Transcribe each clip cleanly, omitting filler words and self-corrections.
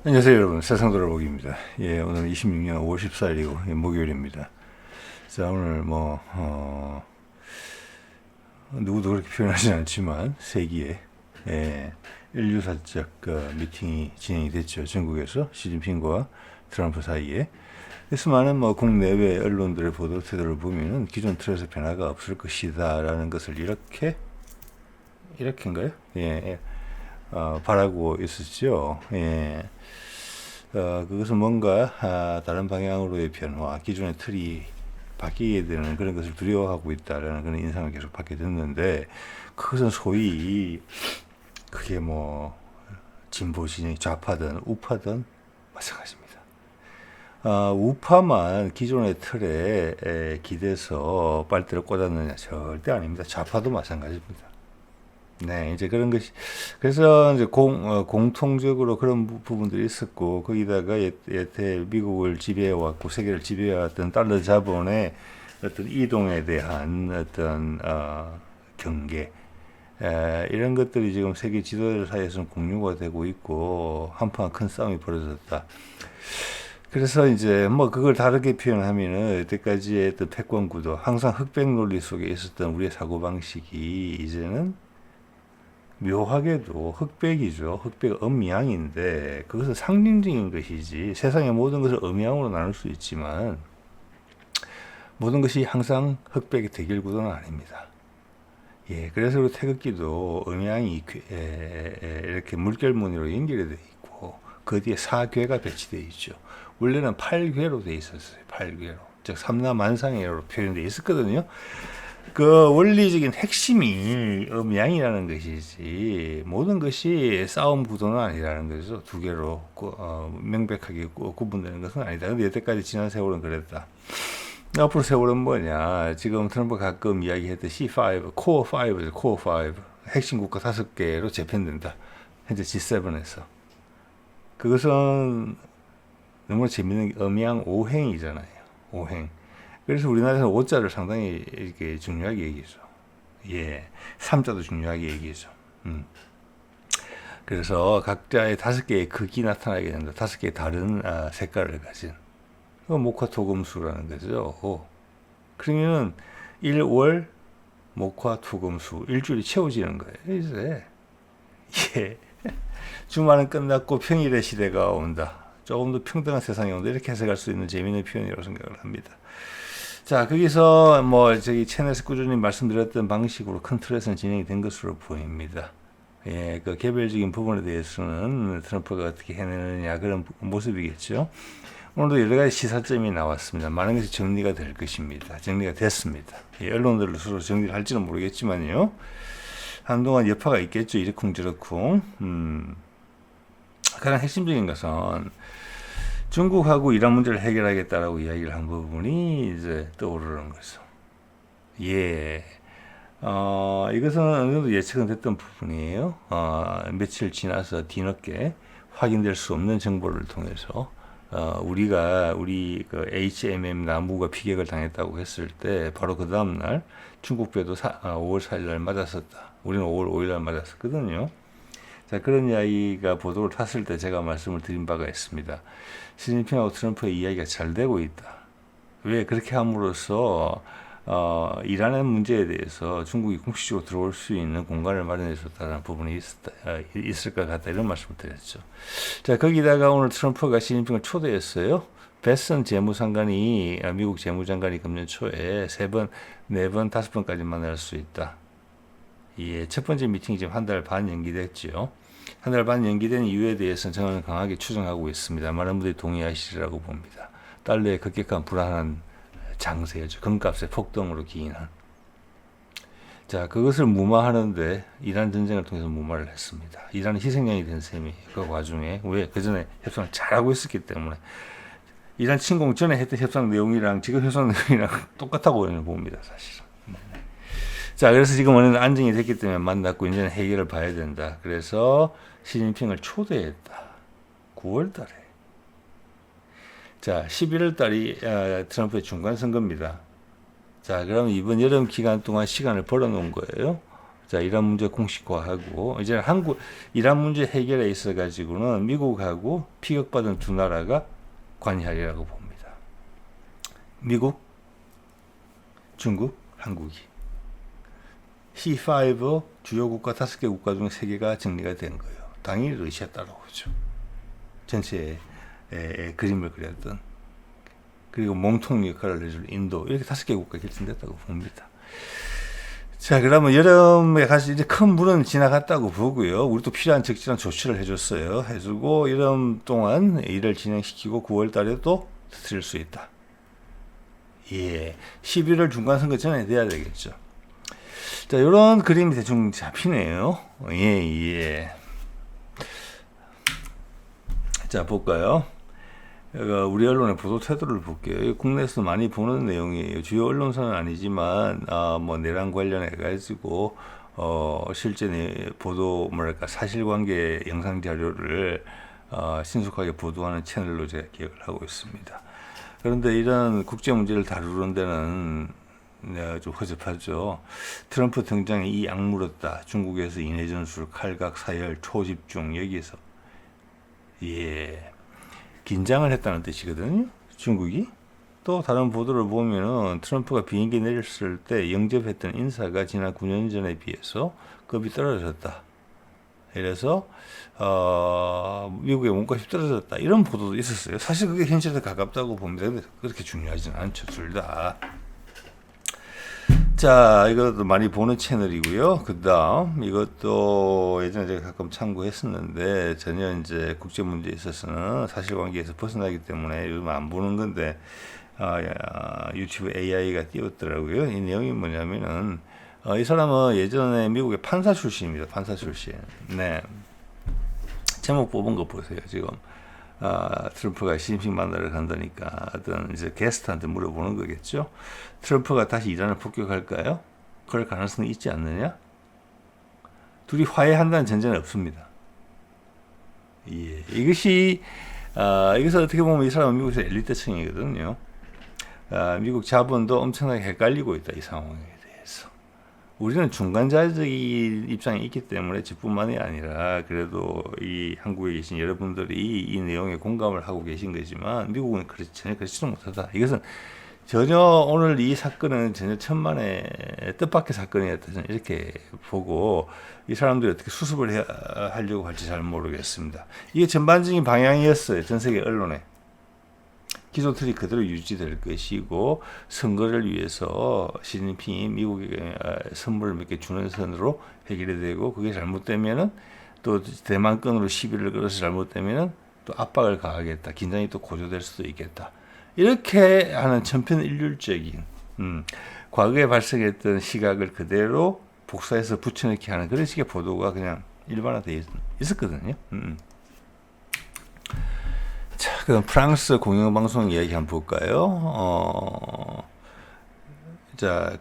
안녕하세요 여러분, 세상 돌아보기입니다. 예, 오늘 26년 5월 14일이고 목요일입니다. 자, 오늘 누구도 그렇게 표현하지 않지만 세기에 인류사적 미팅이 진행이 됐죠. 중국에서 시진핑과 트럼프 사이에. 그래서 많은 국내외 언론들의 보도 태도를 보면은 기존 틀에서 변화가 없을 것이다라는 것을 이렇게인가요? 바라고 있었죠. 그것은 뭔가 다른 방향으로의 변화, 기존의 틀이 바뀌게 되는 그런 것을 두려워하고 있다라는 그런 인상을 계속 받게 됐는데, 그것은 소위 그게 진보 진영이 좌파든 우파든 마찬가지입니다. 우파만 기존의 틀에 기대서 빨대를 꽂았느냐? 절대 아닙니다. 좌파도 마찬가지입니다. 네, 이제 그런 것이, 그래서 이제 공통적으로 그런 부분들이 있었고, 거기다가 여태 미국을 지배해왔고, 세계를 지배해왔던 달러 자본의 어떤 이동에 대한 어떤, 경계, 이런 것들이 지금 세계 지도자들 사이에서는 공유가 되고 있고, 한판 큰 싸움이 벌어졌다. 그래서 이제 그걸 다르게 표현하면은 여태까지의 어떤 패권 구도, 항상 흑백 논리 속에 있었던 우리의 사고방식이 이제는 묘하게도 흑백이죠. 흑백 음양인데 그것은 상징적인 것이지, 세상의 모든 것을 음양으로 나눌 수 있지만 모든 것이 항상 흑백의 대결 구도는 아닙니다. 예, 그래서 우리 태극기도 음양이 이렇게 물결무늬로 연결이 되어 있고 그 뒤에 사괴가 배치되어 있죠. 원래는 8괴로 되어 있었어요. 8괴로. 즉 삼라만상회로 표현되어 있었거든요. 그 원리적인 핵심이 음양이라는 것이지, 모든 것이 싸움 구도는 아니라는 거죠. 두 개로 명백하게 구분되는 것은 아니다. 근데 여태까지 지난 세월은 그랬다. 앞으로 세월은 뭐냐? 지금 트럼프 가끔 이야기했듯이 C5, 코어 5죠. 코어 5. 핵심 국가 5개로 재편된다. 현재 G7에서. 그것은 너무 재밌는 게 음양 5행이잖아요. 5행. 그래서 우리나라에서는 5자를 상당히 이렇게 중요하게 얘기죠. 예. 3자도 중요하게 얘기죠. 그래서 각자의 5개의 극이 나타나게 된다. 5개의 다른 색깔을 가진. 목화토금수라는 거죠. 그러면은 1월 목화토금수 일주일이 채워지는 거예요. 이제. 예. 주말은 끝났고 평일의 시대가 온다. 조금 더 평등한 세상이 온다. 이렇게 해석할 수 있는 재미있는 표현이라고 생각을 합니다. 자, 거기서 저기 채널에서 꾸준히 말씀드렸던 방식으로 큰 틀에서는 진행이 된 것으로 보입니다. 예, 그 개별적인 부분에 대해서는 트럼프가 어떻게 해내느냐 그런 모습이겠죠. 오늘도 여러 가지 시사점이 나왔습니다. 많은 것이 정리가 될 것입니다. 정리가 됐습니다. 예, 언론들로 서로 정리를 할지는 모르겠지만요. 한동안 여파가 있겠죠. 이러쿵저러쿵. 가장 핵심적인 것은 중국하고 이란 문제를 해결하겠다라고 이야기를 한 부분이 이제 떠오르는 거죠. 예. 이것은 어느 정도 예측은 됐던 부분이에요. 며칠 지나서 뒤늦게 확인될 수 없는 정보를 통해서, 우리 그 HMM 나무가 피격을 당했다고 했을 때, 바로 그 다음날 중국 배도 5월 4일 날 맞았었다. 우리는 5월 5일 날 맞았었거든요. 자, 그런 이야기가 보도를 탔을 때 제가 말씀을 드린 바가 있습니다. 시진핑하고 트럼프의 이야기가 잘 되고 있다. 왜 그렇게 함으로써 이란의 문제에 대해서 중국이 공식적으로 들어올 수 있는 공간을 마련해 줬다는 부분이 있을 것 같다. 이런 말씀을 드렸죠. 자, 거기다가 오늘 트럼프가 시진핑을 초대했어요. 베슨 재무장관이, 미국 재무장관이 금년 초에 3번, 4번, 5번까지 만날 수 있다. 예, 첫 번째 미팅이 지금 1달 반 연기됐죠. 1달 반 연기된 이유에 대해서는 저는 강하게 추정하고 있습니다. 많은 분들이 동의하시리라고 봅니다. 달러의 급격한 불안한 장세죠. 금값의 폭등으로 기인한. 자, 그것을 무마하는데 이란 전쟁을 통해서 무마를 했습니다. 이란은 희생양이 된 셈이 그 와중에, 왜? 그 전에 협상을 잘하고 있었기 때문에. 이란 침공 전에 했던 협상 내용이랑 지금 협상 내용이랑 똑같다고 봅니다, 사실은. 자, 그래서 지금 오늘 안정이 됐기 때문에 만났고 이제는 해결을 봐야 된다. 그래서 시진핑을 초대했다. 9월 달에. 자, 11월 달이 트럼프의 중간 선거입니다. 자, 그럼 이번 여름 기간 동안 시간을 벌어놓은 거예요. 자, 이란 문제 공식화하고 이제 이란 문제 해결에 있어 가지고는 미국하고 피격받은 두 나라가 관여하리라고 봅니다. 미국, 중국, 한국이. C5 주요 국가 5개 국가 중에 3개가 정리가 된 거예요. 당연히 러시아 따라오죠. 전체의 그림을 그렸던. 그리고 몸통 역할을 해줄 인도. 이렇게 5개 국가 결정됐다고 봅니다. 자, 그러면 여름에 가서 이제 큰 물은 지나갔다고 보고요. 우리도 필요한 적절한 조치를 해줬어요. 해주고 여름 동안 일을 진행시키고 9월 달에도 터뜨릴 수 있다. 예, 11월 중간 선거 전에 돼야 되겠죠. 자, 이런 그림이 대충 잡히네요. 예. 자, 볼까요? 우리 언론의 보도 태도를 볼게요. 국내에서 많이 보는 내용이에요. 주요 언론사는 아니지만, 뭐, 내란 관련해가지고, 실제 보도, 사실관계 영상 자료를, 신속하게 보도하는 채널로 제가 기억을 하고 있습니다. 그런데 이런 국제 문제를 다루는 데는 좀 허접하죠. 트럼프 등장에 이 악물었다. 중국에서 인해 전술, 칼각, 사열, 초집중 여기에서 긴장을 했다는 뜻이거든요. 중국이. 또 다른 보도를 보면은 트럼프가 비행기 내렸을 때 영접했던 인사가 지난 9년 전에 비해서 급이 떨어졌다. 이래서 미국의 몸값이 떨어졌다. 이런 보도도 있었어요. 사실 그게 현실에 가깝다고 봅니다. 근데 그렇게 중요하진 않죠. 둘 다. 자, 이것도 많이 보는 채널이고요. 그 다음, 이것도 예전에 제가 가끔 참고했었는데, 전혀 이제 국제 문제에 있어서는 사실관계에서 벗어나기 때문에 요즘 안 보는 건데, 유튜브 AI가 띄웠더라고요. 이 내용이 뭐냐면은, 이 사람은 예전에 미국의 판사 출신입니다. 판사 출신. 네. 제목 뽑은 거 보세요, 지금. 트럼프가 시진핑 만나러 간다니까 어떤 이제 게스트한테 물어보는 거겠죠. 트럼프가 다시 이란을 폭격할까요? 그럴 가능성이 있지 않느냐? 둘이 화해한다는 전제는 없습니다. 예, 이것이 이것은 어떻게 보면 이 사람은 미국에서 엘리트층이거든요. 미국 자본도 엄청나게 헷갈리고 있다, 이 상황에 대해서. 우리는 중간자적인 입장이 있기 때문에 저뿐만이 아니라 그래도 이 한국에 계신 여러분들이 이 내용에 공감을 하고 계신 거지만 미국은 전혀 그렇지도 못하다. 이것은 전혀 오늘 이 사건은 전혀 천만의 뜻밖의 사건이었다. 저는 이렇게 보고 이 사람들이 어떻게 수습을 하려고 할지 잘 모르겠습니다. 이게 전반적인 방향이었어요. 전 세계 언론에. 기존 틀이 그대로 유지될 것이고 선거를 위해서 시진핑이 미국에 선물을 몇 개 주는 선으로 해결이 되고 그게 잘못되면은 또 대만권으로 시비를 걸어서 잘못되면은 또 압박을 가하겠다. 긴장이 또 고조될 수도 있겠다. 이렇게 하는 천편일률적인 과거에 발생했던 시각을 그대로 복사해서 붙여넣기 하는 그런 식의 보도가 그냥 일반화되어 있었거든요. 자, 그럼 프랑스 공영방송 이야기 한번 볼까요? 자,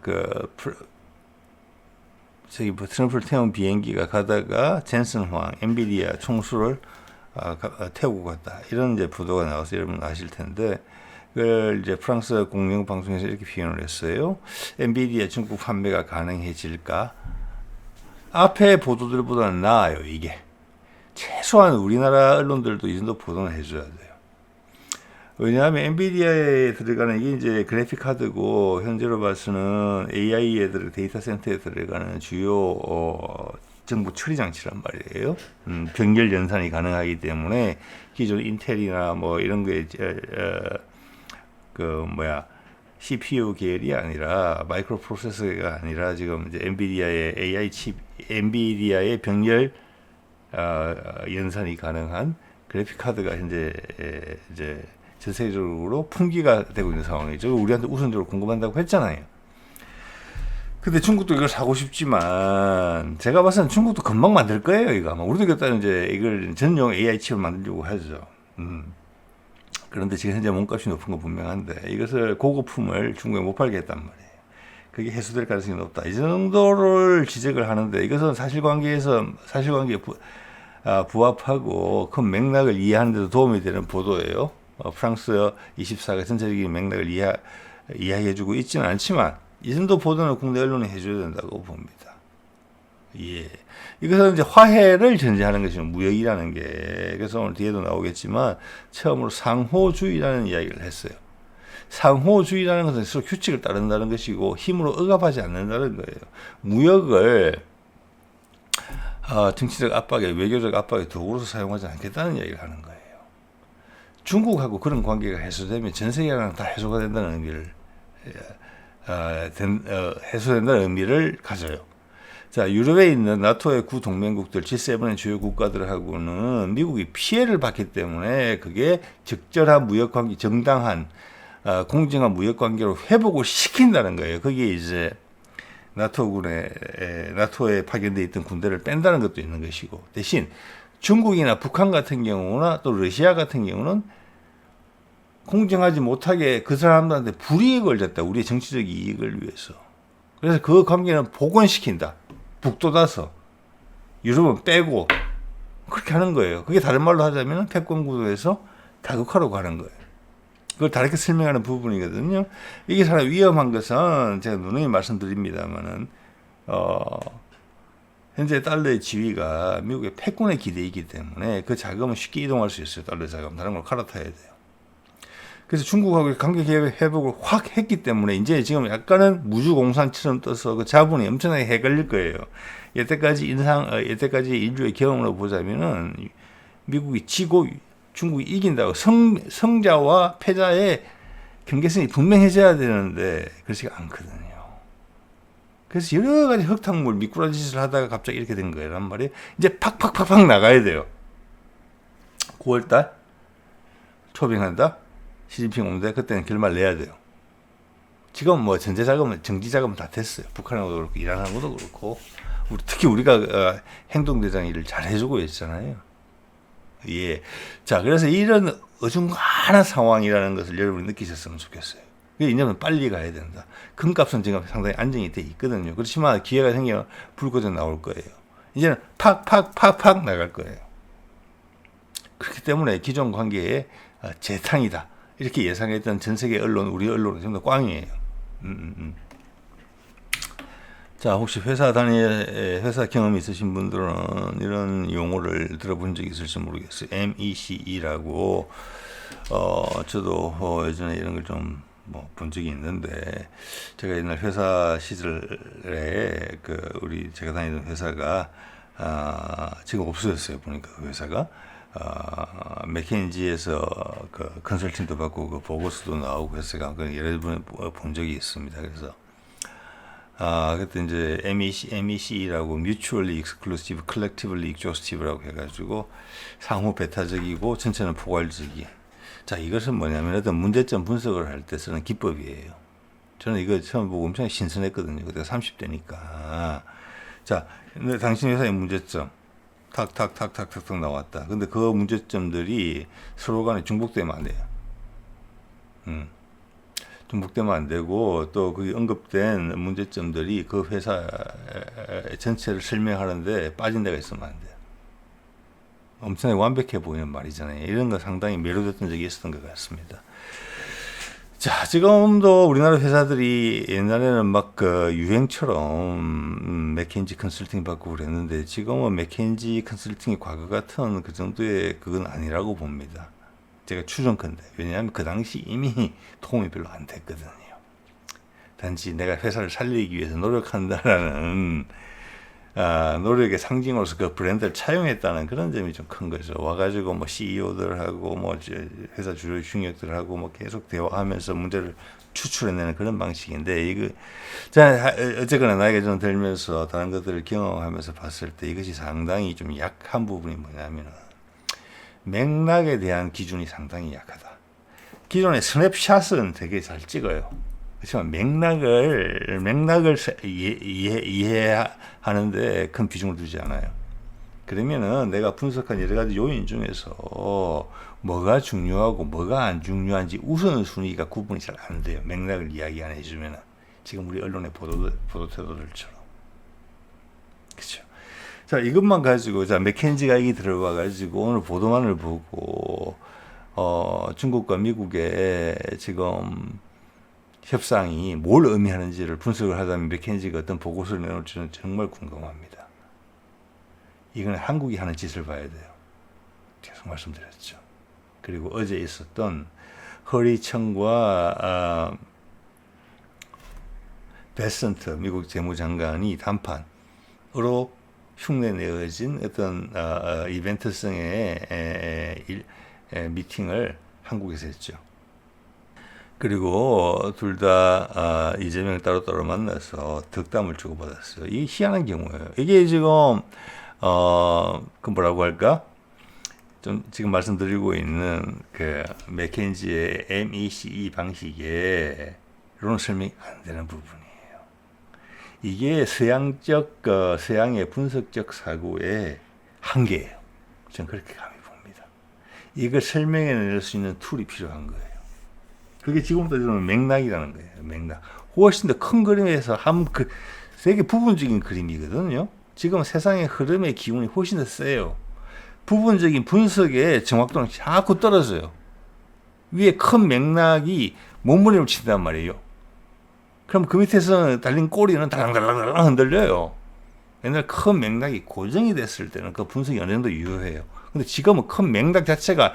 저기 트럼프를 태운 비행기가 가다가 젠슨 황, 엔비디아 총수를 태우고 갔다. 이런 이제 보도가 나와서 여러분 아실 텐데, 그걸 이제 프랑스 공영방송에서 이렇게 표현을 했어요. 엔비디아 중국 판매가 가능해질까? 앞에 보도들보다는 나아요, 이게. 최소한 우리나라 언론들도 이 정도 보도는 해줘야 돼요. 왜냐하면 엔비디아에 들어가는 이게 이제 그래픽 카드고 현재로 봐서는 AI에 데이터 센터에 들어가는 주요 정보 처리 장치란 말이에요. 병렬 연산이 가능하기 때문에 기존 인텔이나 뭐 이런 거에 CPU 계열이 아니라 마이크로 프로세서가 아니라 지금 이제 엔비디아의 AI 칩, 엔비디아의 병렬 연산이 가능한 그래픽 카드가 현재 이제 전 세계적으로 풍기가 되고 있는 상황이죠. 우리한테 우선적으로 궁금한다고 했잖아요. 근데 중국도 이걸 사고 싶지만 제가 봐서는 중국도 금방 만들 거예요. 이거 아마 우리도 이겼다는 이제 이걸 전용 AI 칩을 만들려고 하죠. 그런데 지금 현재 몸값이 높은 건 분명한데 이것을 고급품을 중국에 못 팔겠단 말이에요. 그게 해소될 가능성이 높다. 이 정도를 지적을 하는데 이것은 사실관계에 부합하고 큰 맥락을 이해하는 데도 도움이 되는 보도예요. 프랑스 24가 전체적인 맥락을 이해해주고 있지는 않지만 이 정도 보도는 국내 언론이 해줘야 된다고 봅니다. 예. 이것은 이제 화해를 전제하는 것이 무역이라는 게, 그래서 오늘 뒤에도 나오겠지만 처음으로 상호주의라는 이야기를 했어요. 상호주의라는 것은 서로 규칙을 따른다는 것이고 힘으로 억압하지 않는다는 거예요. 무역을 정치적 압박에, 외교적 압박에 도구로서 사용하지 않겠다는 이야기를 하는 거예요. 중국하고 그런 관계가 해소되면 전 세계랑 다 해소가 된다는 의미를 해소된다는 의미를 가져요. 자, 유럽에 있는 나토의 구동맹국들, G7의 주요 국가들하고는 미국이 피해를 받기 때문에 그게 적절한 무역 관계, 정당한 공정한 무역 관계로 회복을 시킨다는 거예요. 거기에 이제 나토에 파견되어 있던 군대를 뺀다는 것도 있는 것이고, 대신 중국이나 북한 같은 경우나 또 러시아 같은 경우는 공정하지 못하게 그 사람들한테 불이익을 줬다. 우리의 정치적 이익을 위해서. 그래서 그 관계는 복원시킨다. 북돋아서. 유럽은 빼고. 그렇게 하는 거예요. 그게 다른 말로 하자면 패권 구도에서 다극화로 가는 거예요. 그걸 다르게 설명하는 부분이거든요. 이게 사실 위험한 것은 제가 누누이 말씀드립니다만은, 현재 달러의 지위가 미국의 패권에 기대이기 때문에 그 자금은 쉽게 이동할 수 있어요. 달러 자금. 다른 걸 갈아타야 돼요. 그래서 중국하고 관계 회복을 확 했기 때문에 이제 지금 약간은 무주공산처럼 떠서 그 자본이 엄청나게 해걸릴 거예요. 여태까지 인류의 경험으로 보자면은 미국이 지고 중국이 이긴다고 성자와 패자의 경계선이 분명해져야 되는데 그렇지가 않거든요. 그래서 여러 가지 흙탕물 미꾸라지 짓을 하다가 갑자기 이렇게 된 거예요. 란 말이에요. 이제 팍팍팍팍 나가야 돼요. 9월달 초빙한다. 시진핑 오는데 그때는 결말 내야 돼요. 지금 뭐 전제자금은 정지자금은 다 됐어요. 북한하고도 그렇고 이란하고도 그렇고 특히 우리가 행동대장 일을 잘 해주고 있잖아요. 예. 자, 그래서 이런 어중간한 상황이라는 것을 여러분이 느끼셨으면 좋겠어요. 이제는 빨리 가야 된다. 금값은 지금 상당히 안정이 돼 있거든요. 그렇지만 기회가 생기면 불거져 나올 거예요. 이제는 팍팍팍팍 나갈 거예요. 그렇기 때문에 기존 관계의 재탕이다. 이렇게 예상했던 전 세계 언론, 우리 언론은 전부 다 꽝이에요. 자, 혹시 회사 경험이 있으신 분들은 이런 용어를 들어본 적이 있을지 모르겠어요. MECE라고, 저도 예전에 이런 걸 좀 본 적이 있는데, 제가 옛날 회사 시절에 제가 다니던 회사가, 지금 없어졌어요. 보니까 그 회사가. 맥켄지에서 그 컨설팅도 받고 그 보고서도 나오고 해서 여러 번 본 적이 있습니다. 그래서 그때 이제 MEC라고 Mutually Exclusive, Collectively Exhaustive라고 해가지고 상호 배타적이고 전체는 포괄적이. 자, 이것은 뭐냐면 어떤 문제점 분석을 할 때 쓰는 기법이에요. 저는 이거 처음 보고 엄청 신선했거든요. 그때가 30대니까. 자, 근데 당신 회사의 문제점. 탁탁탁탁탁탁 나왔다. 근데 그 문제점들이 서로 간에 중복되면 안 돼요. 중복되면 안 되고, 또 그 언급된 문제점들이 그 회사 전체를 설명하는데 빠진 데가 있으면 안 돼요. 엄청나게 완벽해 보이는 말이잖아요. 이런 거 상당히 매료됐던 적이 있었던 것 같습니다. 자, 지금도 우리나라 회사들이 옛날에는 막 그 유행처럼 맥켄지 컨설팅 받고 그랬는데 지금은 맥켄지 컨설팅이 과거 같은 그 정도의 그건 아니라고 봅니다. 제가 추정컨대. 왜냐하면 그 당시 이미 도움이 별로 안 됐거든요. 단지 내가 회사를 살리기 위해서 노력한다라는 노력의 상징으로서 그 브랜드를 차용했다는 그런 점이 좀 큰 거죠. 와가지고 뭐 CEO들하고 뭐 회사 주요 중역들하고 뭐 계속 대화하면서 문제를 추출해내는 그런 방식인데, 이거 자 어쨌거나 나이가 좀 들면서 다른 것들을 경험하면서 봤을 때 이것이 상당히 좀 약한 부분이 뭐냐면은 맥락에 대한 기준이 상당히 약하다. 기존의 스냅샷은 되게 잘 찍어요. 그렇지만 맥락을 이해하는데 큰 비중을 두지 않아요. 그러면은 내가 분석한 여러 가지 요인 중에서 뭐가 중요하고 뭐가 안 중요한지 우선순위가 구분이 잘 안 돼요. 맥락을 이야기 안 해주면은. 지금 우리 언론의 보도 태도들처럼. 그렇죠. 자, 이것만 가지고, 자, 맥켄지가 여기 들어와 가지고 오늘 보도만을 보고, 중국과 미국의 지금 협상이 뭘 의미하는지를 분석을 하다면 맥켄지가 어떤 보고서를 내놓을지는 정말 궁금합니다. 이건 한국이 하는 짓을 봐야 돼요. 계속 말씀드렸죠. 그리고 어제 있었던 허리청과 베센트 미국 재무장관이 단판으로 흉내내어진 어떤 이벤트성의 미팅을 한국에서 했죠. 그리고 둘 다 이재명을 따로따로 만나서 덕담을 주고받았어요. 이게 희한한 경우예요. 이게 지금 그 뭐라고 할까? 좀 지금 말씀드리고 있는 그 맥켄지의 MECE 방식의 론 설명이 안 되는 부분이에요. 이게 서양의 분석적 사고의 한계예요. 저는 그렇게 감히 봅니다. 이걸 설명해낼 수 있는 툴이 필요한 거예요. 그게 지금부터 저는 맥락이라는 거예요. 맥락. 훨씬 더 큰 그림에서 되게 부분적인 그림이거든요. 지금 세상의 흐름의 기운이 훨씬 더 세요. 부분적인 분석의 정확도는 자꾸 떨어져요. 위에 큰 맥락이 몸부림을 친단 말이에요. 그럼 그 밑에서 달린 꼬리는 달랑달랑 흔들려요. 옛날 큰 맥락이 고정이 됐을 때는 그 분석이 어느 정도 유효해요. 근데 지금은 큰 맥락 자체가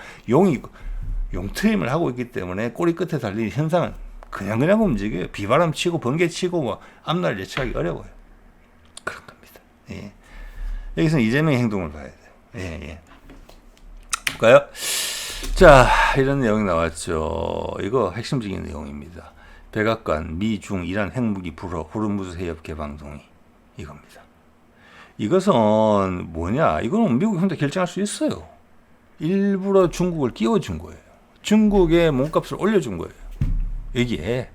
용트림을 하고 있기 때문에 꼬리 끝에 달린 현상은 그냥 움직여요. 비바람 치고 번개 치고 뭐 앞날 예측하기 어려워요. 그런 겁니다. 예. 여기서는 이재명의 행동을 봐야 돼요. 예. 볼까요? 자, 이런 내용이 나왔죠. 이거 핵심적인 내용입니다. 백악관, 미, 중, 이란 핵무기 불허, 호르무즈 해협 개방 동의. 이겁니다. 이것은 뭐냐? 이거는 미국이 혼자 결정할 수 있어요. 일부러 중국을 끼워준 거예요. 중국의 몸값을 올려준 거예요. 여기에.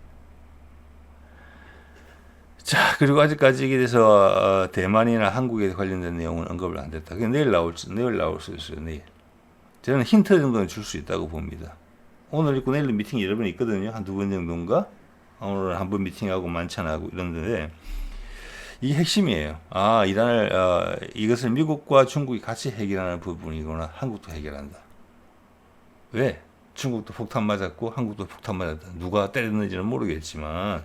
자, 그리고 아직까지 이게 대해서 대만이나 한국에 관련된 내용은 언급을 안 됐다. 내일 나올 수 있어요. 내일. 저는 힌트 정도는 줄 수 있다고 봅니다. 오늘 있고 내일 미팅이 여러 번 있거든요. 한 두 번 정도인가? 오늘 한 번 미팅하고 만찬하고 이런데 이게 핵심이에요. 이것을 미국과 중국이 같이 해결하는 부분이거나 한국도 해결한다. 왜? 중국도 폭탄 맞았고 한국도 폭탄 맞았다. 누가 때렸는지는 모르겠지만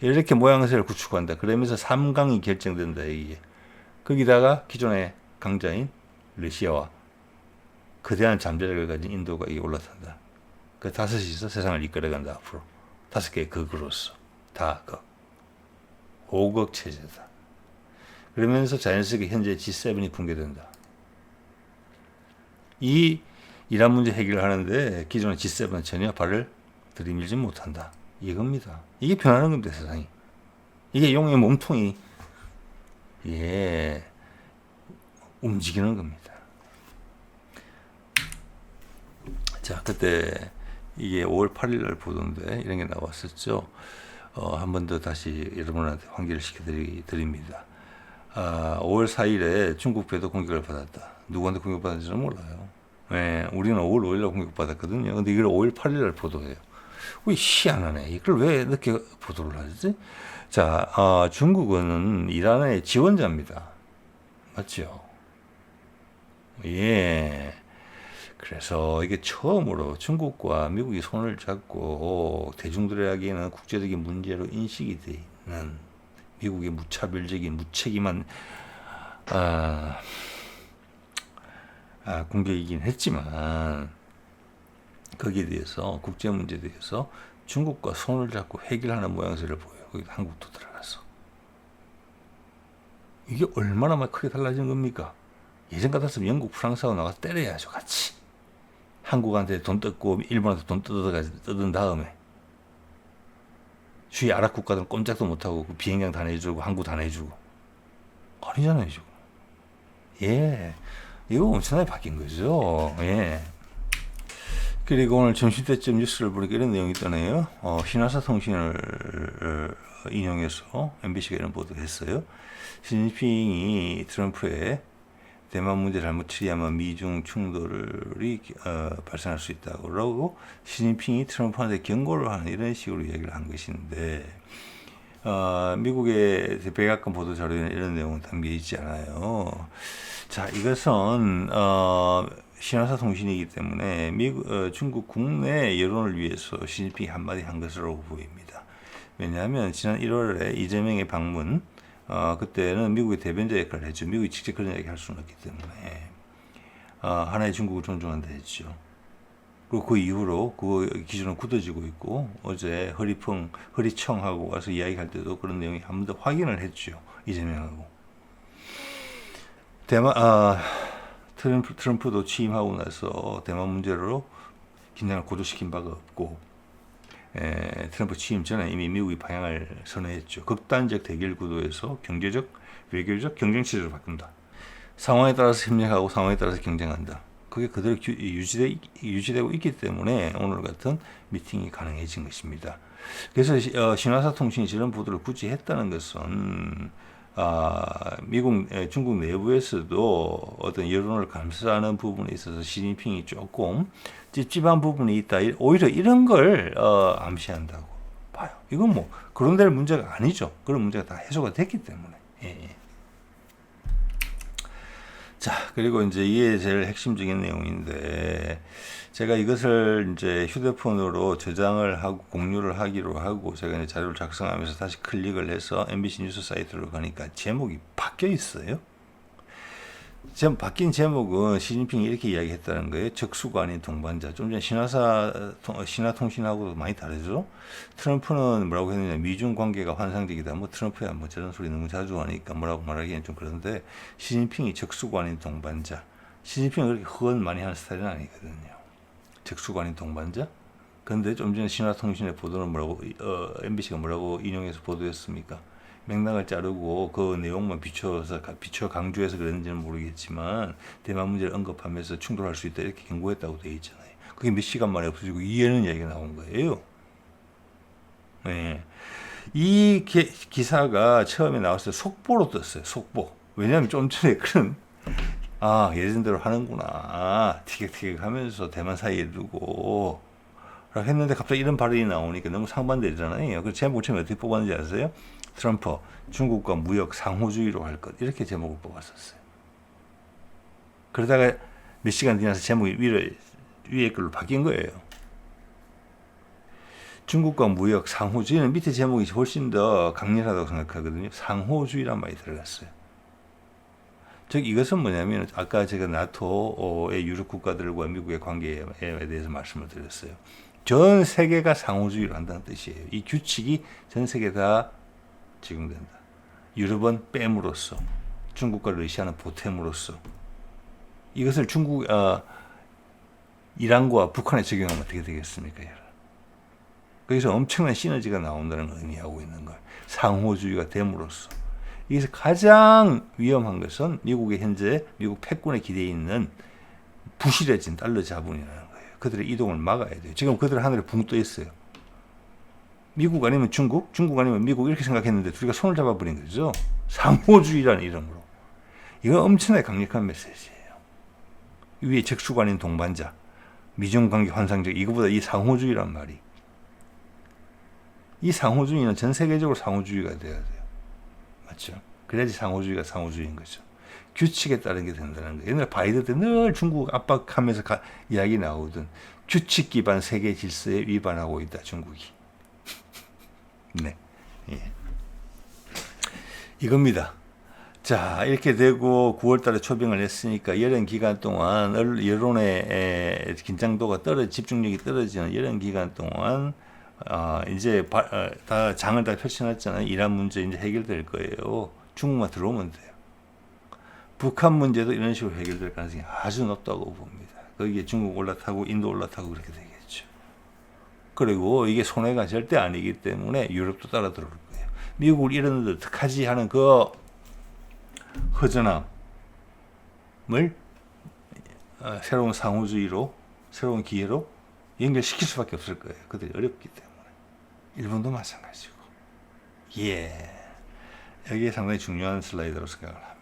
이렇게 모양새를 구축한다. 그러면서 3강이 결정된다. 이게. 거기다가 기존의 강자인 러시아와 거대한 잠재력을 가진 인도가 이게 올라탄다. 그 다섯이서 세상을 이끌어간다. 앞으로 5개의 극으로서 다 극. 5극 체제다. 그러면서 자연스럽게 현재 G7이 붕괴된다. 이 이란 문제 해결을 하는데 기존의 G7은 전혀 발을 들이밀지 못한다. 이겁니다. 이게 변하는 겁니다. 세상이. 이게 용의 몸통이 움직이는 겁니다. 자, 그때 이게 5월 8일 날 보던데 이런 게 나왔었죠. 한 번 더 다시 여러분한테 환기를 시켜드립니다. 5월 4일에 중국 배도 공격을 받았다. 누구한테 공격받았는지는 몰라요. 네, 우리는 5월 5일 날 공격받았거든요. 근데 이걸 5월 8일 날 보도해요. 왜 희한하네. 이걸 왜 이렇게 보도를 하지? 자, 중국은 이란의 지원자입니다. 맞죠? 예. 그래서 이게 처음으로 중국과 미국이 손을 잡고 대중들에게는 국제적인 문제로 인식이 돼 있는 미국의 무차별적인 무책임한 공격이긴 했지만 거기에 대해서 국제 문제에 대해서 중국과 손을 잡고 해결하는 모양새를 보여요. 거기 한국도 들어가서. 이게 얼마나 크게 달라진 겁니까? 예전 같았으면 영국, 프랑스하고 나가서 때려야죠. 같이. 한국한테 돈 뜯고 일본한테 돈 뜯은 다음에 주위 아랍 국가들은 꼼짝도 못하고 그 비행장 다 내주고 항구 다 내주고 아니잖아요 지금. 예, 이거 엄청나게 바뀐 거죠. 예. 그리고 오늘 점심때쯤 뉴스를 보니까 이런 내용이 있더네요. 신화사 통신을 인용해서 MBC가 이런 보도를 했어요. 시진핑이 트럼프의 대만 문제 잘못 처리하면 미중 충돌이 발생할 수 있다고 그러고 시진핑이 트럼프한테 경고를 하는 이런 식으로 이야기를 한 것인데 미국의 백악관 보도 자료에는 이런 내용은 담겨 있지 않아요. 자, 이것은 신화사 통신이기 때문에 중국 국내 여론을 위해서 시진핑이 한마디 한 것으로 보입니다. 왜냐하면 지난 1월에 이재명의 방문 그때는 미국의 대변자 역할을 했죠. 미국이 직접 그런 이야기 할 수는 없기 때문에 하나의 중국을 존중한다 했죠. 그리고 그 이후로 그 기준은 굳어지고 있고 어제 허리청하고 와서 이야기할 때도 그런 내용이 한 번 더 확인을 했죠. 이재명하고. 트럼프도 취임하고 나서 대만 문제로 긴장을 고조시킨 바가 없고 트럼프 취임 전에 이미 미국이 방향을 선회했죠. 극단적 대결 구도에서 경제적, 외교적, 경쟁 체제로 바꾼다. 상황에 따라서 협력하고 상황에 따라서 경쟁한다. 그게 그대로 유지되고 있기 때문에 오늘 같은 미팅이 가능해진 것입니다. 그래서 신화사 통신이 저런 보도를 굳이 했다는 것은 중국 내부에서도 어떤 여론을 감싸는 부분에 있어서 시진핑이 조금 찝찝한 부분이 있다. 오히려 이런 걸 암시한다고 봐요. 이건 뭐 그런 데는 문제가 아니죠. 그런 문제가 다 해소가 됐기 때문에. 예. 자, 그리고 이제 이게 제일 핵심적인 내용인데, 제가 이것을 이제 휴대폰으로 저장을 하고 공유를 하기로 하고, 제가 이제 자료를 작성하면서 다시 클릭을 해서 MBC 뉴스 사이트로 가니까 제목이 바뀌어 있어요. 바뀐 제목은 시진핑이 이렇게 이야기했다는 거예요. 적수가 아닌 동반자. 좀 전에 신화통신하고도 많이 다르죠. 트럼프는 뭐라고 했느냐, 미중 관계가 환상적이다. 뭐 트럼프야 뭐 저런 소리 너무 자주 하니까 뭐라고 말하기엔 좀 그런데, 시진핑이 적수가 아닌 동반자. 시진핑은 그렇게 후원 많이 하는 스타일은 아니거든요. 적수가 아닌 동반자. 그런데 좀 전에 신화통신의 보도는 MBC가 뭐라고 인용해서 보도했습니까? 맥락을 자르고 그 내용만 비춰 강조해서 그랬는지는 모르겠지만 대만 문제를 언급하면서 충돌할 수 있다 이렇게 경고했다고 되어 있잖아요. 그게 몇 시간 만에 없어지고 이해는 이야기가 나온 거예요. 네. 이 기사가 처음에 나왔을 때 속보로 떴어요. 속보. 왜냐하면 좀 전에 그런 예전대로 하는구나. 티격태격 하면서 대만 사이에 두고 했는데 갑자기 이런 발언이 나오니까 너무 상반되잖아요. 그 제목 처음에 어떻게 뽑았는지 아세요? 트럼프, 중국과 무역 상호주의로 할 것. 이렇게 제목을 뽑았었어요. 그러다가 몇 시간 지나서 제목이 위에 걸로 바뀐 거예요. 중국과 무역 상호주의는 밑에 제목이 훨씬 더 강렬하다고 생각하거든요. 상호주의란 말이 들어갔어요. 즉 이것은 뭐냐면 아까 제가 나토의 유럽 국가들과 미국의 관계에 대해서 말씀을 드렸어요. 전 세계가 상호주의를 한다는 뜻이에요. 이 규칙이 전 세계 다 적용된다. 유럽은 뺨으로써, 중국과 러시아는 보탬으로써. 이것을 이란과 북한에 적용하면 어떻게 되겠습니까? 거기서 엄청난 시너지가 나온다는 걸 의미하고 있는 거예요. 상호주의가 됨으로써. 여기서 가장 위험한 것은 미국의 현재 미국 패권에 기대에 있는 부실해진 달러 자본이라는 거예요. 그들의 이동을 막아야 돼요. 지금 그들 하늘에 붕 떠 있어요. 미국 아니면 중국, 중국 아니면 미국 이렇게 생각했는데 둘이가 손을 잡아버린 거죠. 상호주의라는 이름으로. 이건 엄청나게 강력한 메시지예요. 위에 적수가 아닌 동반자, 미중관계 환상적, 이거보다 이 상호주의란 말이. 이 상호주의는 전 세계적으로 상호주의가 돼야 돼요. 맞죠? 그래야지 상호주의가 상호주의인 거죠. 규칙에 따르게 된다는 거예요. 옛날 바이든 때 늘 중국 압박하면서 이야기 나오던 규칙 기반 세계 질서에 위반하고 있다, 중국이. 네. 예. 이겁니다. 자, 이렇게 되고 9월 달에 초빙을 했으니까 여름 기간 동안 여론의 긴장도가 집중력이 떨어지는 여름 기간 동안 이제 다 장을 다 펼쳐놨잖아요. 이란 문제 이제 해결될 거예요. 중국만 들어오면 돼요. 북한 문제도 이런 식으로 해결될 가능성이 아주 높다고 봅니다. 거기에 중국 올라타고 인도 올라타고 그렇게 되겠죠. 그리고 이게 손해가 절대 아니기 때문에 유럽도 따라 들어올 거예요. 미국을 이러는데 어떡하지 하는 그 허전함을 새로운 상호주의로, 새로운 기회로 연결시킬 수밖에 없을 거예요. 그들이 어렵기 때문에. 일본도 마찬가지고. 예. 여기에 상당히 중요한 슬라이드로 생각을 합니다.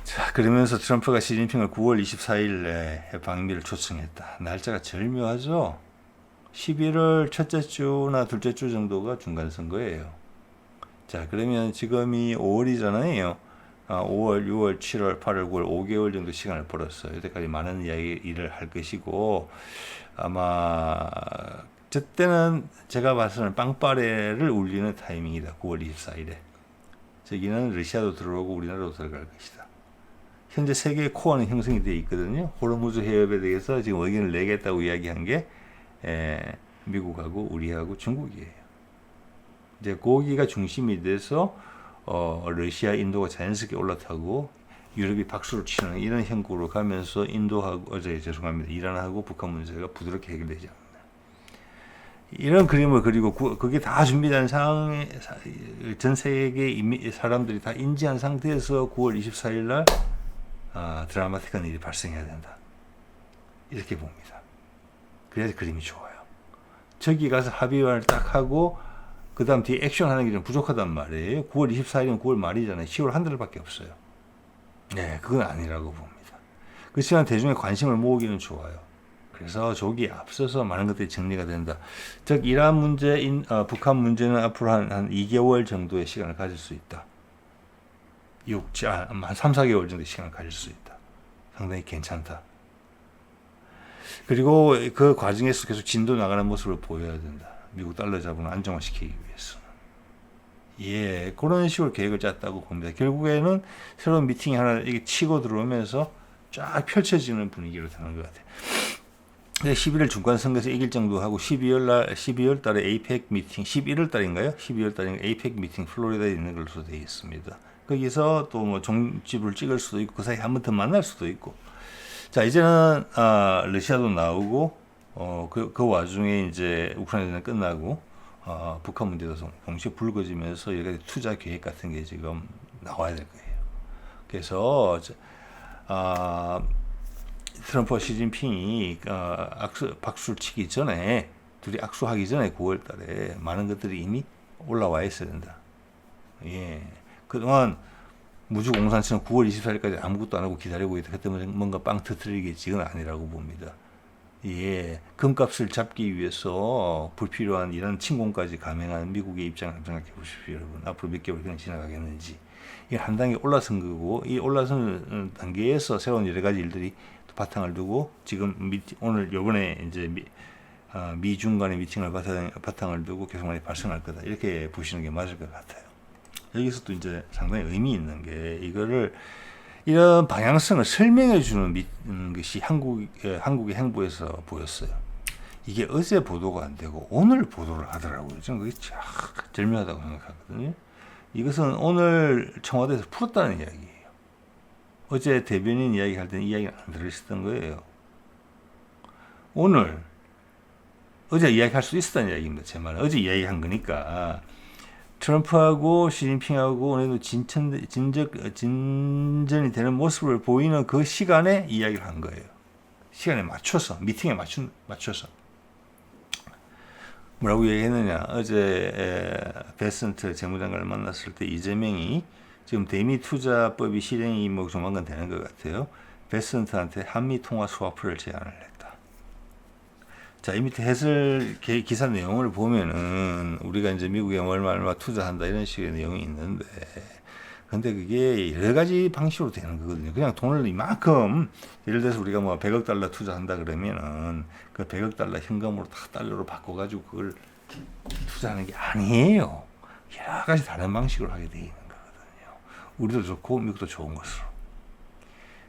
자, 그러면서 트럼프가 시진핑을 9월 24일에 방미를 초청했다. 날짜가 절묘하죠? 11월 첫째 주나 둘째 주 정도가 중간선거예요. 자, 그러면 지금이 5월이잖아요. 5월, 6월, 7월, 8월, 9월 5개월 정도 시간을 벌었어요. 이때까지 많은 일을 할 것이고 아마 저때는 제가 봐서는 빵빠레를 울리는 타이밍이다. 9월 24일에. 저기는 러시아도 들어오고 우리나라도 들어갈 것이다. 현재 세계의 코어는 형성이 되어 있거든요. 호르무즈 해협에 대해서 지금 의견을 내겠다고 이야기한 게 미국하고 우리하고 중국이에요. 이제 거기가 중심이 돼서 러시아, 인도가 자연스럽게 올라타고 유럽이 박수를 치는 이런 형국으로 가면서 인도하고 죄송합니다. 이란하고 북한 문제가 부드럽게 해결되지 않는다. 이런 그림을 그리고 그게 다 준비된 상황에 전 세계 사람들이 다 인지한 상태에서 9월 24일 날 드라마틱한 일이 발생해야 된다. 이렇게 봅니다. 그래야지 그림이 좋아요. 저기 가서 합의를 딱 하고 그 다음 뒤에 액션하는 게 좀 부족하단 말이에요. 9월 24일이면 9월 말이잖아요. 10월 한 달밖에 없어요. 네, 그건 아니라고 봅니다. 그렇지만 대중의 관심을 모으기는 좋아요. 그래서 저기 앞서서 많은 것들이 정리가 된다. 즉 이란 문제, 북한 문제는 앞으로 한 2개월 정도의 시간을 가질 수 있다. 한 3, 4개월 정도의 시간을 가질 수 있다. 상당히 괜찮다. 그리고 그 과정에서 계속 진도 나가는 모습을 보여야 된다. 미국 달러 자본을 안정화시키기 위해서는. 예, 그런 식으로 계획을 짰다고 봅니다. 결국에는 새로운 미팅이 하나 이게 치고 들어오면서 쫙 펼쳐지는 분위기로 되는 것 같아요. 11월 중간 선거에서 이길 정도 하고 12월 달에 에이펙 미팅, 11월 달인가요? 12월 달인가 에이펙 미팅 플로리다에 있는 걸로 되어 있습니다. 거기서 또 뭐 종집을 찍을 수도 있고 그 사이 한 번 더 만날 수도 있고. 자, 이제는 러시아도 나오고 그 와중에 이제 우크라이나는 끝나고 북한 문제도 동시에 불거지면서 여러 가지 투자 계획 같은 게 지금 나와야 될 거예요. 그래서 트럼프와 시진핑이 박수를 치기 전에 둘이 악수하기 전에 9월 달에 많은 것들이 이미 올라와 있어야 된다. 예. 그동안 무주공산처럼 9월 24일까지 아무것도 안 하고 기다리고 있다. 그때 뭔가 빵 터뜨리겠지. 이건 아니라고 봅니다. 예. 금값을 잡기 위해서 불필요한 이런 침공까지 감행한 미국의 입장을 생각해 보십시오, 여러분. 앞으로 몇 개월 그냥 지나가겠는지. 이게 한 단계 올라선 거고, 이 올라선 단계에서 새로운 여러 가지 일들이 바탕을 두고 지금 오늘 요번에 이제 미중 간의 미팅을 바탕을 두고 계속 많이 발생할 거다. 이렇게 보시는 게 맞을 것 같아요. 여기서 또 이제 상당히 의미 있는 게 이거를 이런 방향성을 설명해 주는 것이 한국의 행보에서 보였어요. 이게 어제 보도가 안 되고 오늘 보도를 하더라고요. 저는 그게 참 절묘하다고 생각하거든요. 이것은 오늘 청와대에서 풀었다는 이야기예요. 어제 대변인 이야기할 때는 이야기가 안 들으셨던 거예요. 어제 이야기할 수 있었다는 이야기입니다. 제 말은. 어제 이야기한 거니까. 트럼프하고 시진핑하고 오늘도 진전이 되는 모습을 보이는 그 시간에 이야기를 한 거예요. 시간에 맞춰서, 미팅에 맞춰서. 뭐라고 얘기했느냐. 어제 베센트 재무장관을 만났을 때 이재명이 지금 대미투자법이 실행이 뭐 조만간 되는 것 같아요. 베센트한테 한미통화 스와프를 제안을 했다. 자, 이 밑에 해설 기사 내용을 보면은 우리가 이제 미국에 얼마 투자한다 이런 식의 내용이 있는데, 근데 그게 여러 가지 방식으로 되는 거거든요. 그냥 돈을 이만큼, 예를 들어서 우리가 뭐 100억 달러 투자한다 그러면은 그 100억 달러 현금으로 다 달러로 바꿔가지고 그걸 투자하는 게 아니에요. 여러 가지 다른 방식으로 하게 돼 있는 거거든요. 우리도 좋고 미국도 좋은 것으로.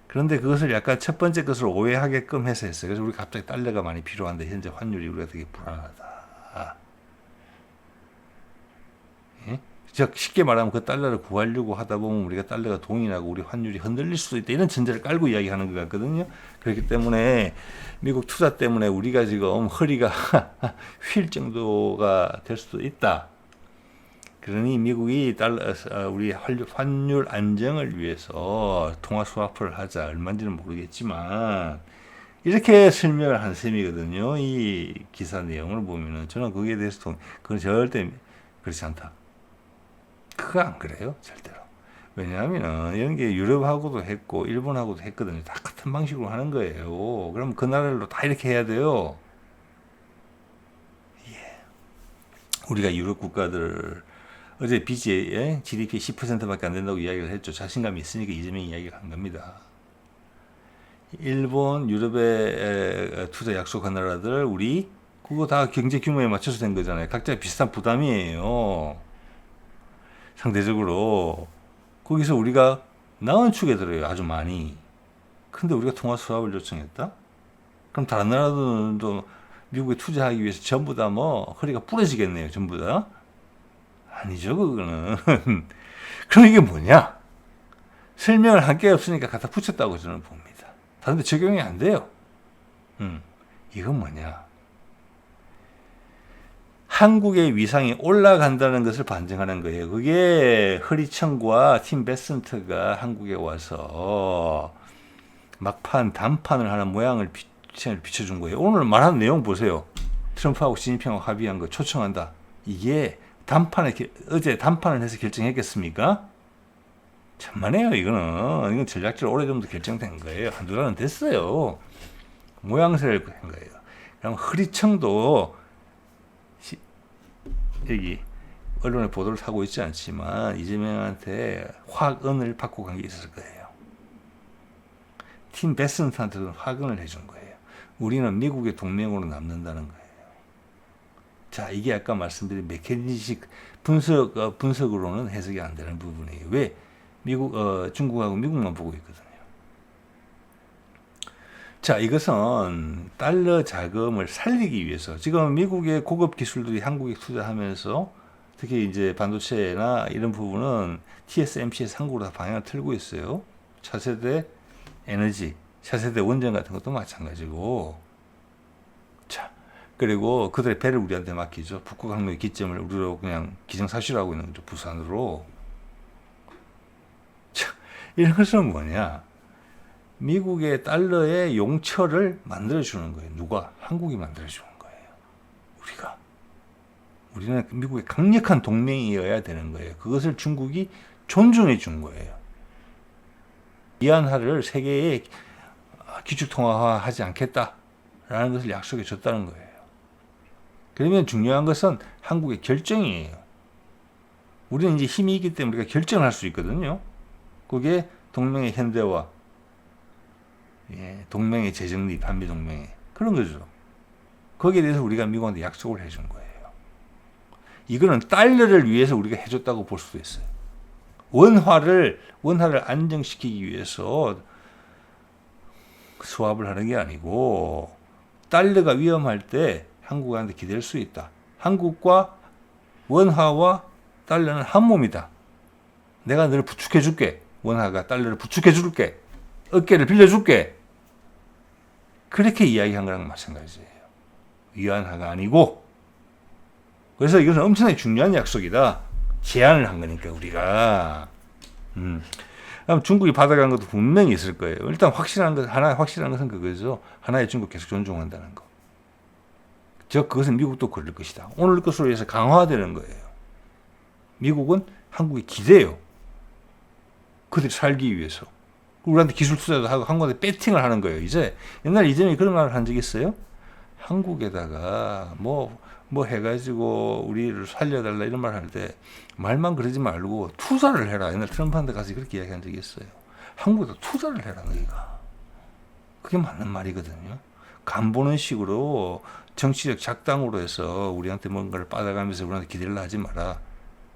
그런데 그것을 약간 첫 번째 것을 오해하게끔 해서 했어요. 그래서 우리 갑자기 달러가 많이 필요한데 현재 환율이 우리가 되게 불안하다. 예? 즉 쉽게 말하면 그 달러를 구하려고 하다 보면 우리가 달러가 동인하고 우리 환율이 흔들릴 수도 있다. 이런 전제를 깔고 이야기하는 것 같거든요. 그렇기 때문에 미국 투자 때문에 우리가 지금 허리가 휠 정도가 될 수도 있다. 그러니 미국이 우리 환율 안정을 위해서 통화 스와프를 하자. 얼마인지는 모르겠지만 이렇게 설명을 한 셈이거든요. 이 기사 내용을 보면은 저는 거기에 대해서 그건 절대 그렇지 않다. 그거 안 그래요, 절대로. 왜냐하면은 이런 게 유럽하고도 했고 일본하고도 했거든요. 다 같은 방식으로 하는 거예요. 그럼 그 나라로 다 이렇게 해야 돼요. 예. 우리가 유럽 국가들 어제 빚이 GDP 10%밖에 안 된다고 이야기를 했죠. 자신감이 있으니까 이재명이 이야기를 한 겁니다. 일본, 유럽에 투자 약속한 나라들, 우리 그거 다 경제 규모에 맞춰서 된 거잖아요. 각자 비슷한 부담이에요. 상대적으로. 거기서 우리가 나은 축에 들어요. 아주 많이. 근데 우리가 통화 수합을 요청했다? 그럼 다른 나라들도 미국에 투자하기 위해서 전부 다 뭐 허리가 부러지겠네요. 전부 다. 아니죠, 그거는. 그럼 이게 뭐냐? 설명을 한 게 없으니까 갖다 붙였다고 저는 봅니다. 다른 데 적용이 안 돼요. 이건 뭐냐? 한국의 위상이 올라간다는 것을 반증하는 거예요. 그게 허리청과 팀 베슨트가 한국에 와서 막판 단판을 하는 모양을 비춰준 거예요. 오늘 말한 내용 보세요. 트럼프하고 시진핑하고 합의한 거 초청한다. 이게 어제 단판을 해서 결정했겠습니까? 천만에요, 이거는. 이건 전략적으로 오래전부터 결정된 거예요. 한두 달은 됐어요. 모양새를 한 거예요. 그럼 허리청도 여기 언론에 보도를 하고 있지 않지만 이재명한테 화근을 받고 간 게 있을 거예요. 팀 베슨트한테도 화근을 해준 거예요. 우리는 미국의 동맹으로 남는다는 거예요. 자, 이게 아까 말씀드린 메커니식 분석으로는 해석이 안 되는 부분이에요. 왜? 중국하고 미국만 보고 있거든요. 자, 이것은 달러 자금을 살리기 위해서 지금 미국의 고급 기술들이 한국에 투자하면서 특히 이제 반도체나 이런 부분은 TSMC에서 한국으로 다 방향을 틀고 있어요. 차세대 에너지, 차세대 원전 같은 것도 마찬가지고. 자, 그리고 그들의 배를 우리한테 맡기죠. 북극항로의 기점을 우리로 그냥 기정사실화하고 있는 거죠. 부산으로. 자, 이런 것은 뭐냐? 미국의 달러의 용처를 만들어주는 거예요. 누가? 한국이 만들어주는 거예요. 우리는 미국의 강력한 동맹이어야 되는 거예요. 그것을 중국이 존중해 준 거예요. 위안화를 세계에 기축통화하지 않겠다라는 것을 약속해 줬다는 거예요. 그러면 중요한 것은 한국의 결정이에요. 우리는 이제 힘이 있기 때문에 우리가 결정을 할 수 있거든요. 그게 동맹의 현대화, 동맹의 재정립, 한미동맹의 그런 거죠. 거기에 대해서 우리가 미국한테 약속을 해준 거예요. 이거는 달러를 위해서 우리가 해줬다고 볼 수도 있어요. 원화를 안정시키기 위해서 수합을 하는 게 아니고 달러가 위험할 때 한국한테 기댈 수 있다. 한국과 원화와 달러는 한 몸이다. 내가 너를 부축해 줄게. 원화가 달러를 부축해 줄게. 어깨를 빌려줄게. 그렇게 이야기한 거랑 마찬가지예요. 위안화가 아니고. 그래서 이것은 엄청나게 중요한 약속이다. 제안을 한 거니까 우리가. 중국이 받아간 것도 분명히 있을 거예요. 일단 확실한 것은 그거죠. 하나의 중국 계속 존중한다는 거. 그것은 미국도 그럴 것이다. 오늘 것으로 해서 강화되는 거예요. 미국은 한국에 기대요. 그들이 살기 위해서. 우리한테 기술 투자도 하고 한국한테 배팅을 하는 거예요. 이제 옛날에 이재명이 그런 말을 한 적이 있어요. 한국에다가 뭐 해가지고 우리를 살려달라 이런 말 할 때 말만 그러지 말고 투자를 해라. 옛날 트럼프한테 가서 그렇게 이야기한 적이 있어요. 한국에다 투자를 해라 너희가. 그게 맞는 말이거든요. 간 보는 식으로 정치적 작당으로 해서 우리한테 뭔가를 받아가면서 우리한테 기대를 하지 마라.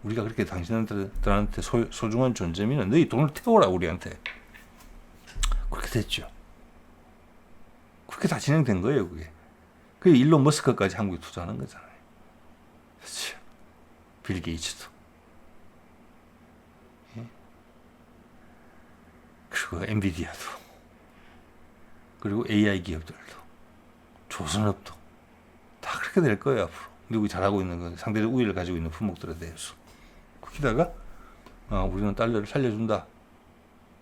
우리가 그렇게 당신들한테 소중한 존재면 너희 돈을 태워라 우리한테. 그렇게 됐죠. 그렇게 다 진행된 거예요, 그게. 그게 일론 머스크까지 한국에 투자하는 거잖아요. 그렇죠. 빌 게이츠도. 예? 그리고 엔비디아도. 그리고 AI 기업들도. 조선업도. 다 그렇게 될 거예요, 앞으로. 미국이 잘하고 있는 건 상대적 우위를 가지고 있는 품목들에 대해서. 거기다가 우리는 달러를 살려준다.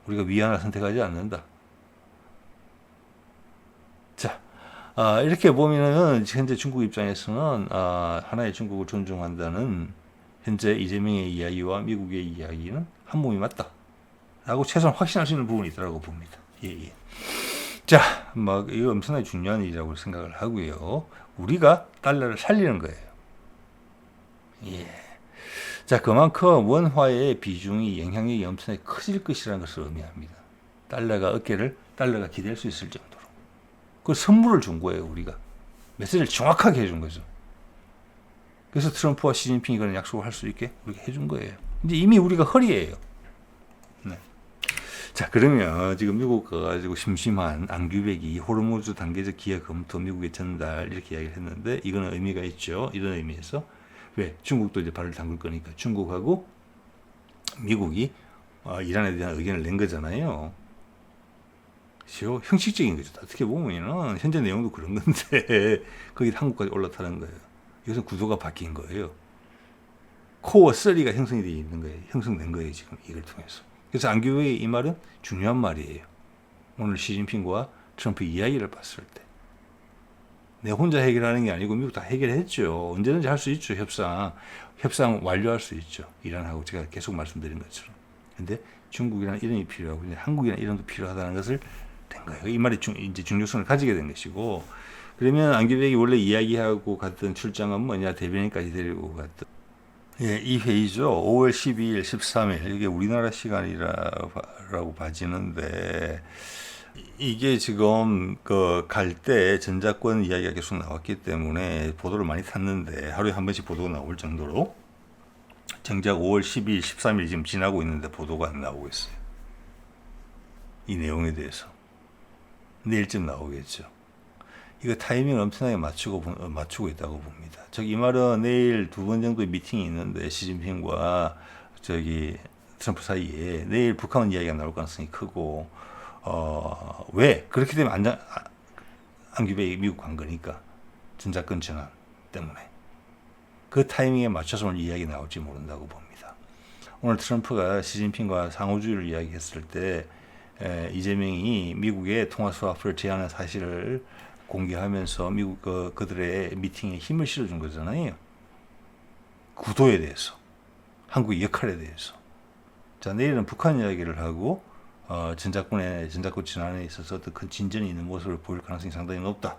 우리가 위안을 선택하지 않는다. 자, 이렇게 보면은 현재 중국 입장에서는 하나의 중국을 존중한다는 현재 이재명의 이야기와 미국의 이야기는 한 몸이 맞다. 라고 최소한 확신할 수 있는 부분이 있다고 봅니다. 예. 자, 이거 엄청나게 중요한 일이라고 생각을 하고요. 우리가 달러를 살리는 거예요. 예. 자, 그만큼 원화의 비중이 영향력이 엄청나게 커질 것이라는 것을 의미합니다. 달러가 기댈 수 있을 정도로. 그 선물을 준 거예요, 우리가. 메시지를 정확하게 해준 거죠. 그래서 트럼프와 시진핑이 그런 약속을 할 수 있게 우리가 해준 거예요. 이제 이미 우리가 허리예요. 네. 자, 그러면 지금 미국 가가지고 심심한 앙규백이 호르무즈 단계적 기하 검토 미국에 전달 이렇게 이야기를 했는데 이거는 의미가 있죠. 이런 의미에서 왜 중국도 이제 발을 담글 거니까 중국하고 미국이 이란에 대한 의견을 낸 거잖아요. 그렇죠? 형식적인 거죠. 어떻게 보면은 현재 내용도 그런 건데 거기 한국까지 올라타는 거예요. 이것은 구도가 바뀐 거예요. 코어 3가 형성이 되어 있는 거예요. 형성된 거예요. 지금 이걸 통해서. 그래서 안규백의 이 말은 중요한 말이에요. 오늘 시진핑과 트럼프 이야기를 봤을 때. 내 혼자 해결하는 게 아니고 미국 다 해결했죠. 언제든지 할 수 있죠. 협상 완료할 수 있죠. 이란하고 제가 계속 말씀드린 것처럼. 근데 중국이란 이런이 필요하고 이제 한국이란 이런도 필요하다는 것을 된 거예요. 이 말이 이제 중요성을 가지게 된 것이고. 그러면 안규백이 원래 이야기하고 갔던 출장은 뭐냐, 대변인까지 데리고 갔던. 예, 이 회의죠. 5월 12일, 13일. 이게 우리나라 시간이라고 봐지는데, 이게 지금 갈 때 전자권 이야기가 계속 나왔기 때문에 보도를 많이 탔는데, 하루에 한 번씩 보도가 나올 정도로, 정작 5월 12일, 13일 지금 지나고 있는데 보도가 안 나오고 있어요. 이 내용에 대해서. 내일쯤 나오겠죠. 이거 타이밍을 엄청나게 맞추고 있다고 봅니다. 이 말은 내일 2번 정도의 미팅이 있는데 시진핑과 트럼프 사이에 내일 북한 이야기가 나올 가능성이 크고 왜 그렇게 되면 안규백이 미국 간 거니까 전자권 전환 때문에 그 타이밍에 맞춰서 오늘 이야기 나올지 모른다고 봅니다. 오늘 트럼프가 시진핑과 상호주의를 이야기했을 때 이재명이 미국의 통화 스와프를 제한한 사실을 공개하면서 미국 그들의 미팅에 힘을 실어준 거잖아요. 구도에 대해서, 한국의 역할에 대해서. 자, 내일은 북한 이야기를 하고 전자권 진안에 있어서 어떤 큰 진전이 있는 모습을 보일 가능성이 상당히 높다.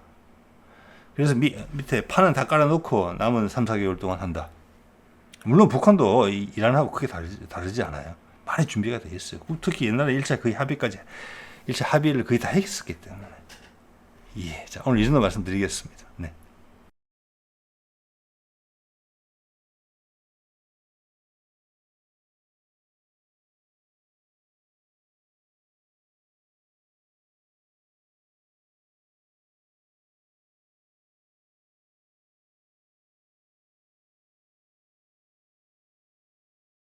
그래서 밑에 판은 다 깔아놓고 남은 3, 4개월 동안 한다. 물론 북한도 이란하고 크게 다르지 않아요. 많이 준비가 돼 있어요. 특히 옛날에 1차 합의를 거의 다 했었기 때문에. 예, 자, 오늘 이 정도 말씀드리겠습니다. 네.